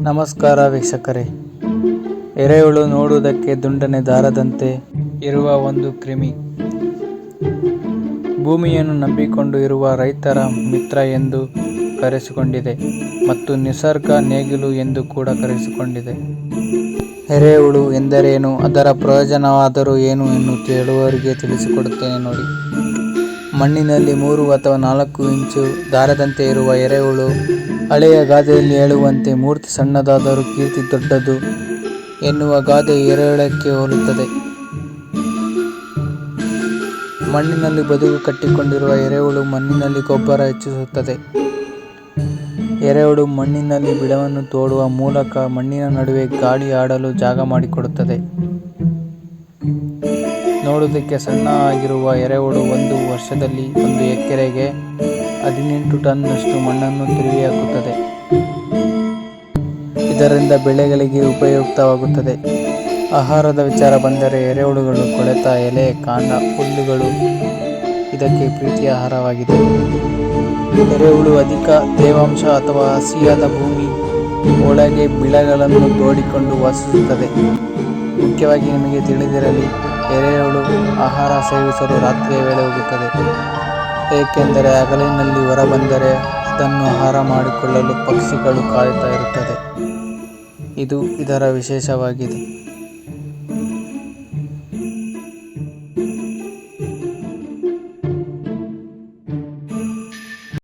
ನಮಸ್ಕಾರ ವೀಕ್ಷಕರೇ. ಎರೆಹುಳು ನೋಡುವುದಕ್ಕೆ ದುಂಡನೆ ದಾರದಂತೆ ಇರುವ ಒಂದು ಕ್ರಿಮಿ. ಭೂಮಿಯನ್ನು ನಂಬಿಕೊಂಡು ಇರುವ ರೈತರ ಮಿತ್ರ ಎಂದು ಕರೆಸಿಕೊಂಡಿದೆ ಮತ್ತು ನಿಸರ್ಗ ನೇಗಿಲು ಎಂದು ಕೂಡ ಕರೆಸಿಕೊಂಡಿದೆ. ಎರೆಹುಳು ಎಂದರೇನು, ಅದರ ಪ್ರಯೋಜನವಾದರೂ ಏನು ಎಂದು ಕೇಳುವವರಿಗೆ ತಿಳಿಸಿಕೊಡುತ್ತೇನೆ ನೋಡಿ. ಮಣ್ಣಿನಲ್ಲಿ 3 ಅಥವಾ 4 ಇಂಚು ದಾರದಂತೆ ಇರುವ ಎರೆಹುಳು ಹಳೆಯ ಗಾದೆಯಲ್ಲಿ ಹೇಳುವಂತೆ ಮೂರ್ತಿ ಸಣ್ಣದಾದರೂ ಕೀರ್ತಿ ದೊಡ್ಡದು ಎನ್ನುವ ಗಾದೆ ಎರೆಹುಳಕ್ಕೆ ಹೋಲುತ್ತದೆ. ಮಣ್ಣಿನಲ್ಲಿ ಬದುಕು ಕಟ್ಟಿಕೊಂಡಿರುವ ಎರೆಹುಳು ಮಣ್ಣಿನಲ್ಲಿ ಗೊಬ್ಬರ ಹೆಚ್ಚಿಸುತ್ತದೆ. ಎರೆಹುಳು ಮಣ್ಣಿನಲ್ಲಿ ಬಿಲವನ್ನು ತೋಡುವ ಮೂಲಕ ಮಣ್ಣಿನ ನಡುವೆ ಗಾಳಿ ಆಡಲು ಜಾಗ ಮಾಡಿಕೊಡುತ್ತದೆ. ನೋಡುವುದಕ್ಕೆ ಸಣ್ಣ ಆಗಿರುವ ಎರೆಹುಳು ಒಂದು ವರ್ಷದಲ್ಲಿ 1 ಎಕರೆಗೆ 18 ಟನ್ನಷ್ಟು ಮಣ್ಣನ್ನು ತಿರುವಿ ಹಾಕುತ್ತದೆ. ಇದರಿಂದ ಬೆಳೆಗಳಿಗೆ ಉಪಯುಕ್ತವಾಗುತ್ತದೆ. ಆಹಾರದ ವಿಚಾರ ಬಂದರೆ ಎರೆಹುಳುಗಳು ಕೊಳೆತ ಎಲೆ, ಕಾಂಡ, ಹುಲ್ಲುಗಳು ಇದಕ್ಕೆ ಪ್ರೀತಿಯ ಆಹಾರವಾಗಿದೆ. ಎರೆಹುಳು ಅಧಿಕ ತೇವಾಂಶ ಅಥವಾ ಹಸಿಯಾದ ಭೂಮಿ ಒಳಗೆ ಬಿಲಗಳನ್ನು ತೋಡಿಕೊಂಡು ವಾಸಿಸುತ್ತದೆ. ಮುಖ್ಯವಾಗಿ ನಿಮಗೆ ತಿಳಿದಿರಲಿ, ಎರೆಹುಳು ಆಹಾರ ಸೇವಿಸಲು ರಾತ್ರಿಯ ವೇಳೆ ಹೋಗುತ್ತದೆ. ಏಕೆಂದರೆ ಹಗಲಿನಲ್ಲಿ ಹೊರಬಂದರೆ ಅದನ್ನು ಆಹಾರ ಮಾಡಿಕೊಳ್ಳಲು ಪಕ್ಷಿಗಳು ಕಾಯುತ್ತಾ ಇರುತ್ತದೆ. ಇದು ಇದರ ವಿಶೇಷವಾಗಿದೆ.